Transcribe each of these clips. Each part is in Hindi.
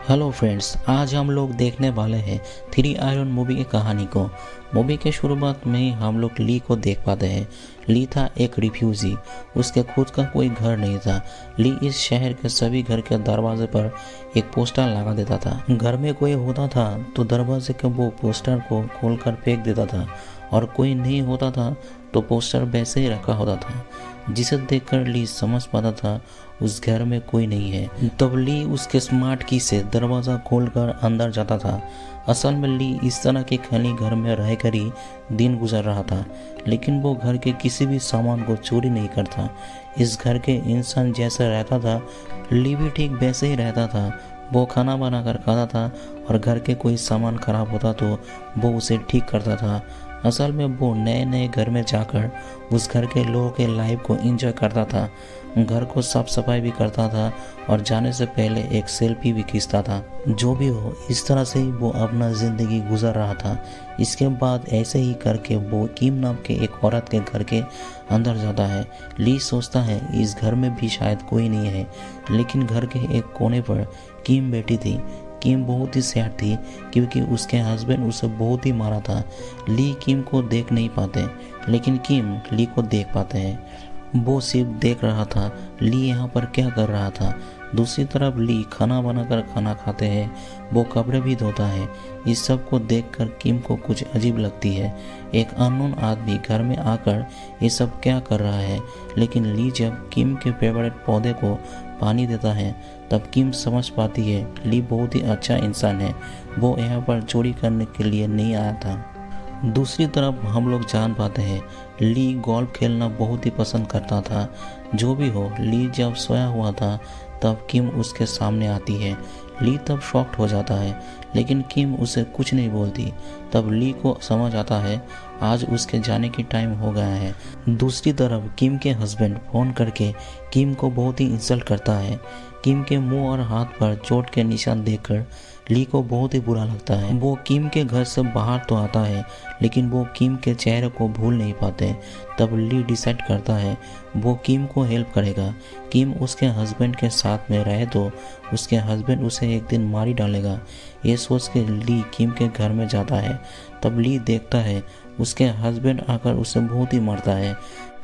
हेलो फ्रेंड्स, आज हम लोग देखने वाले हैं थ्री आयरन मूवी की कहानी को। मूवी के शुरुआत में ही हम लोग ली को देख पाते हैं। ली था एक रिफ्यूजी, उसके खुद का कोई घर नहीं था। ली इस शहर के सभी घर के दरवाजे पर एक पोस्टर लगा देता था। घर में कोई होता था तो दरवाजे के वो पोस्टर को खोलकर फेंक देता था, और कोई नहीं होता था तो पोस्टर वैसे ही रखा होता था, जिसे देखकर ली समझ पाता था उस घर में कोई नहीं है। तब ली उसके स्मार्ट की से दरवाज़ा खोलकर अंदर जाता था। असल में ली इस तरह के खाली घर में रहकर ही दिन गुजर रहा था, लेकिन वो घर के किसी भी सामान को चोरी नहीं करता। इस घर के इंसान जैसा रहता था, ली भी ठीक वैसे ही रहता था। वो खाना बनाकर खाता था, और घर के कोई सामान खराब होता तो वो उसे ठीक करता था। असल में वो नए नए घर में जाकर उस घर के लोगों के लाइफ को एंजॉय करता था, घर को साफ सफाई भी करता था, और जाने से पहले एक सेल्फी भी खींचता था। जो भी हो, इस तरह से ही वो अपना ज़िंदगी गुजर रहा था। इसके बाद ऐसे ही करके वो किम नाम के एक औरत के घर के अंदर जाता है। ली सोचता है इस घर में भी शायद कोई नहीं है, लेकिन घर के एक कोने पर किम बैठी थी। किम बहुत ही सैड थी, क्योंकि उसके हस्बैंड उसे बहुत ही मारा था। ली किम को देख नहीं पाते, लेकिन किम ली को देख पाते हैं। वो सिर्फ देख रहा था ली यहाँ पर क्या कर रहा था। दूसरी तरफ ली खाना बनाकर खाना खाते हैं, वो कपड़े भी धोता है। इस सब को देखकर किम को कुछ अजीब लगती है। एक अननोन आदमी घर में आकर ये सब क्या कर रहा है। लेकिन ली जब किम के फेवरेट पौधे को पानी देता है, तब किम समझ पाती है ली बहुत ही अच्छा इंसान है, वो यहाँ पर चोरी करने के लिए नहीं आया था। दूसरी तरफ हम लोग जान पाते हैं ली गोल्फ खेलना बहुत ही पसंद करता था। जो भी हो, ली जब सोया हुआ था तब किम उसके सामने आती है। ली तब शॉक्ड हो जाता है, लेकिन किम उसे कुछ नहीं बोलती। तब ली को समझ आता है आज उसके जाने की टाइम हो गया है। दूसरी तरफ किम के हस्बैंड फ़ोन करके किम को बहुत ही इंसल्ट करता है। किम के मुंह और हाथ पर चोट के निशान देखकर ली को बहुत ही बुरा लगता है। वो किम के घर से बाहर तो आता है, लेकिन वो किम के चेहरे को भूल नहीं पाते। तब ली डिसाइड करता है वो किम को हेल्प करेगा। किम उसके हस्बैंड के साथ में रहे तो उसके हस्बैंड उसे एक दिन मार ही डालेगा। ये सोच के ली किम के घर में जाता है। तब ली देखता है उसके हस्बैंड आकर उसे बहुत ही मारता है।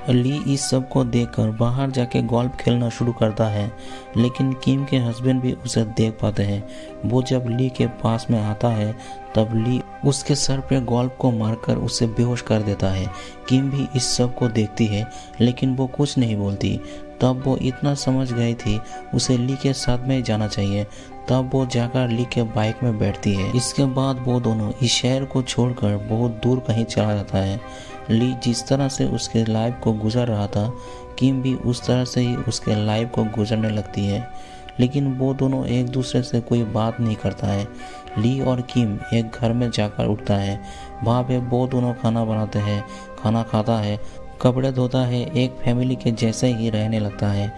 ली इस सब को देखकर बाहर जाके गोल्फ खेलना शुरू करता है, लेकिन किम के हस्बैंड भी उसे देख पाते हैं। वो जब ली के पास में आता है, तब ली उसके सर पे गोल्फ को मारकर उसे बेहोश कर देता है। किम भी इस सब को देखती है, लेकिन वो कुछ नहीं बोलती। तब वो इतना समझ गई थी उसे ली के साथ में जाना चाहिए। तब वो जाकर ली के बाइक में बैठती है। इसके बाद वो दोनों इस शहर को छोड़कर बहुत दूर कहीं चला जाता है। ली जिस तरह से उसके लाइफ को गुजर रहा था, किम भी उस तरह से ही उसके लाइफ को गुजरने लगती है, लेकिन वो दोनों एक दूसरे से कोई बात नहीं करता है। ली और किम एक घर में जाकर उठता है। वहाँ पे वो दोनों खाना बनाते हैं, खाना खाता है, कपड़े धोता है, एक फैमिली के जैसे ही रहने लगता है।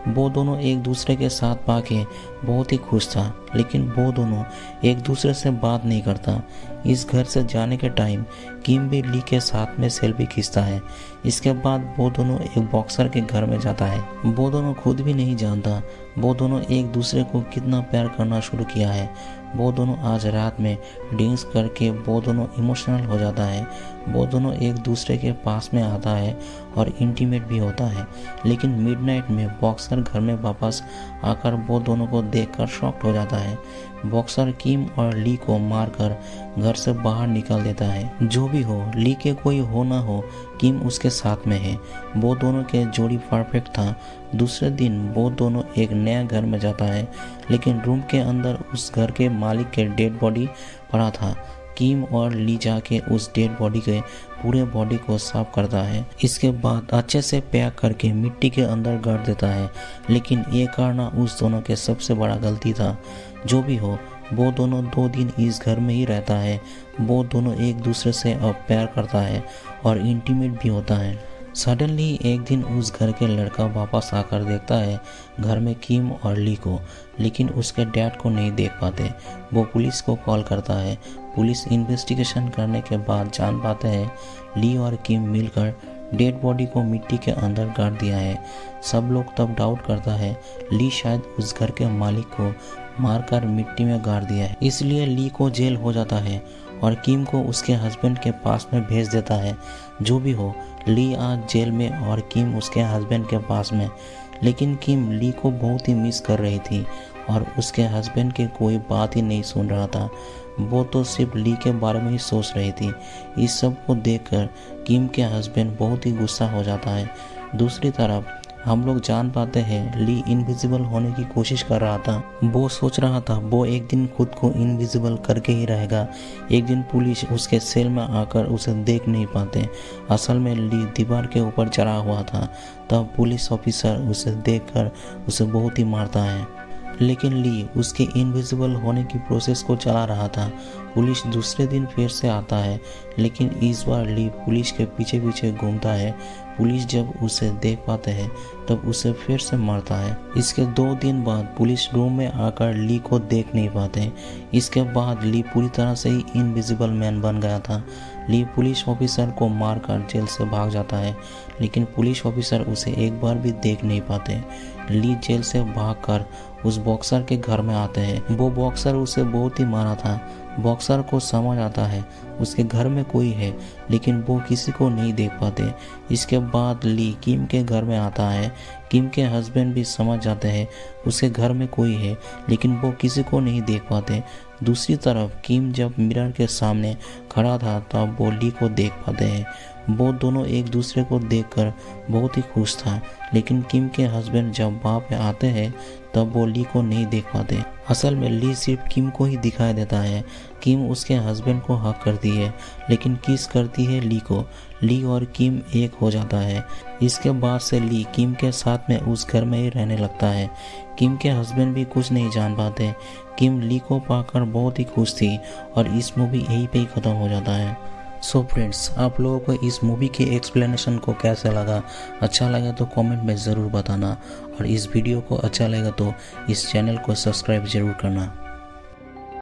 वो दोनों एक दूसरे के साथ पाके बहुत ही खुश था, लेकिन वो दोनों एक दूसरे से बात नहीं करता। इस घर से जाने के टाइम किम भी ली के साथ में सेल्फी खींचता है। इसके बाद वो दोनों एक बॉक्सर के घर में जाता है। वो दोनों खुद भी नहीं जानता वो दोनों एक दूसरे को कितना प्यार करना शुरू किया है। वो दोनों आज रात में ड्रिंक्स करके वो दोनों इमोशनल हो जाता है। वो दोनों एक दूसरे के पास में आता है और इंटीमेट भी होता है, लेकिन मिडनाइट में बॉक्सर घर में वापस आकर वो दोनों को देखकर शॉक्ड हो जाता है। बॉक्सर किम और ली को मारकर घर से बाहर निकाल देता है। जो भी हो, ली के कोई हो ना हो, किम उसके साथ में है। वो दोनों के जोड़ी परफेक्ट था। दूसरे दिन वो दोनों एक नया घर में जाता है, लेकिन रूम के अंदर उस घर के मालिक के डेड बॉडी पड़ा था। किम और ली जाके उस डेड बॉडी के पूरे बॉडी को साफ करता है। इसके बाद अच्छे से पैक करके मिट्टी के अंदर गाड़ देता है, लेकिन ये करना उस दोनों के सबसे बड़ा गलती था। जो भी हो, वो दोनों 2 दिन इस घर में ही रहता है। वो दोनों एक दूसरे से अब प्यार करता है और इंटीमेट भी होता है। सडनली एक दिन उस घर के लड़का वापस आकर देखता है घर में किम और ली को, लेकिन उसके डैड को नहीं देख पाते। वो पुलिस को कॉल करता है। पुलिस इन्वेस्टिगेशन करने के बाद जान पाते हैं ली और किम मिलकर डेड बॉडी को मिट्टी के अंदर गाड़ दिया है। सब लोग तब डाउट करता है ली शायद उस घर के मालिक को मारकर मिट्टी में गाड़ दिया है। इसलिए ली को जेल हो जाता है और किम को उसके हस्बैंड के पास में भेज देता है। जो भी हो, ली आज जेल में और किम उसके हस्बैंड के पास में। लेकिन किम ली को बहुत ही मिस कर रही थी और उसके हस्बैंड की कोई बात ही नहीं सुन रहा था। वो तो सिर्फ ली के बारे में ही सोच रही थी। इस सब को देखकर किम के हस्बैंड बहुत ही गुस्सा हो जाता है। दूसरी तरफ हम लोग जान पाते हैं ली इनविजिबल होने की कोशिश कर रहा था। वो सोच रहा था वो एक दिन खुद को इनविजिबल करके ही रहेगा। एक दिन पुलिस उसके सेल में आकर उसे देख नहीं पाते। असल में ली दीवार के ऊपर चढ़ा हुआ था। तब पुलिस ऑफिसर उसे देखकर उसे बहुत ही मारता है। लेकिन ली उसके इनविजिबल होने की प्रोसेस को चला रहा था। पुलिस दूसरे दिन फिर से आता है, लेकिन इस बार ली पुलिस के पीछे पीछे घूमता है। पुलिस जब उसे देख पाते हैं तब उसे फिर से मारता है। इसके 2 दिन बाद पुलिस रूम में आकर ली को देख नहीं पाते। इसके बाद ली पूरी तरह से ही इनविजिबल मैन बन गया था। ली पुलिस ऑफिसर को मारकर जेल से भाग जाता है, लेकिन पुलिस ऑफिसर उसे एक बार भी देख नहीं पाते। ली जेल से भागकर उस बॉक्सर के घर में आते हैं। वो बॉक्सर उसे बहुत ही मारा था। बॉक्सर को समझ आता है उसके घर में कोई है, लेकिन वो किसी को नहीं देख पाते। इसके बाद ली किम के घर में आता है। किम के हस्बैंड भी समझ जाते हैं उसके घर में कोई है, लेकिन वो किसी को नहीं देख पाते। दूसरी तरफ किम जब मिरर के सामने खड़ा था तब वो ली को देख पाते हैं। वो दोनों एक दूसरे को देखकर बहुत ही खुश था, लेकिन किम के हस्बैंड जब वहाँ पे आते हैं तब वो ली को नहीं देख पाते। असल में ली सिर्फ किम को ही दिखाई देता है। किम उसके हस्बैंड को हक करती है, लेकिन किस करती है ली को। ली और किम एक हो जाता है। इसके बाद से ली किम के साथ में उस घर में ही रहने लगता है। किम के हस्बैंड भी कुछ नहीं जान पाते। किम ली को पाकर बहुत ही खुश थी और इस मूवी यहीं पे ही ख़त्म हो जाता है। सो फ्रेंड्स, आप लोगों को इस मूवी के एक्सप्लेनेशन को कैसा लगा? अच्छा लगा तो कमेंट में ज़रूर बताना और इस वीडियो को अच्छा लगा तो इस चैनल को सब्सक्राइब ज़रूर करना।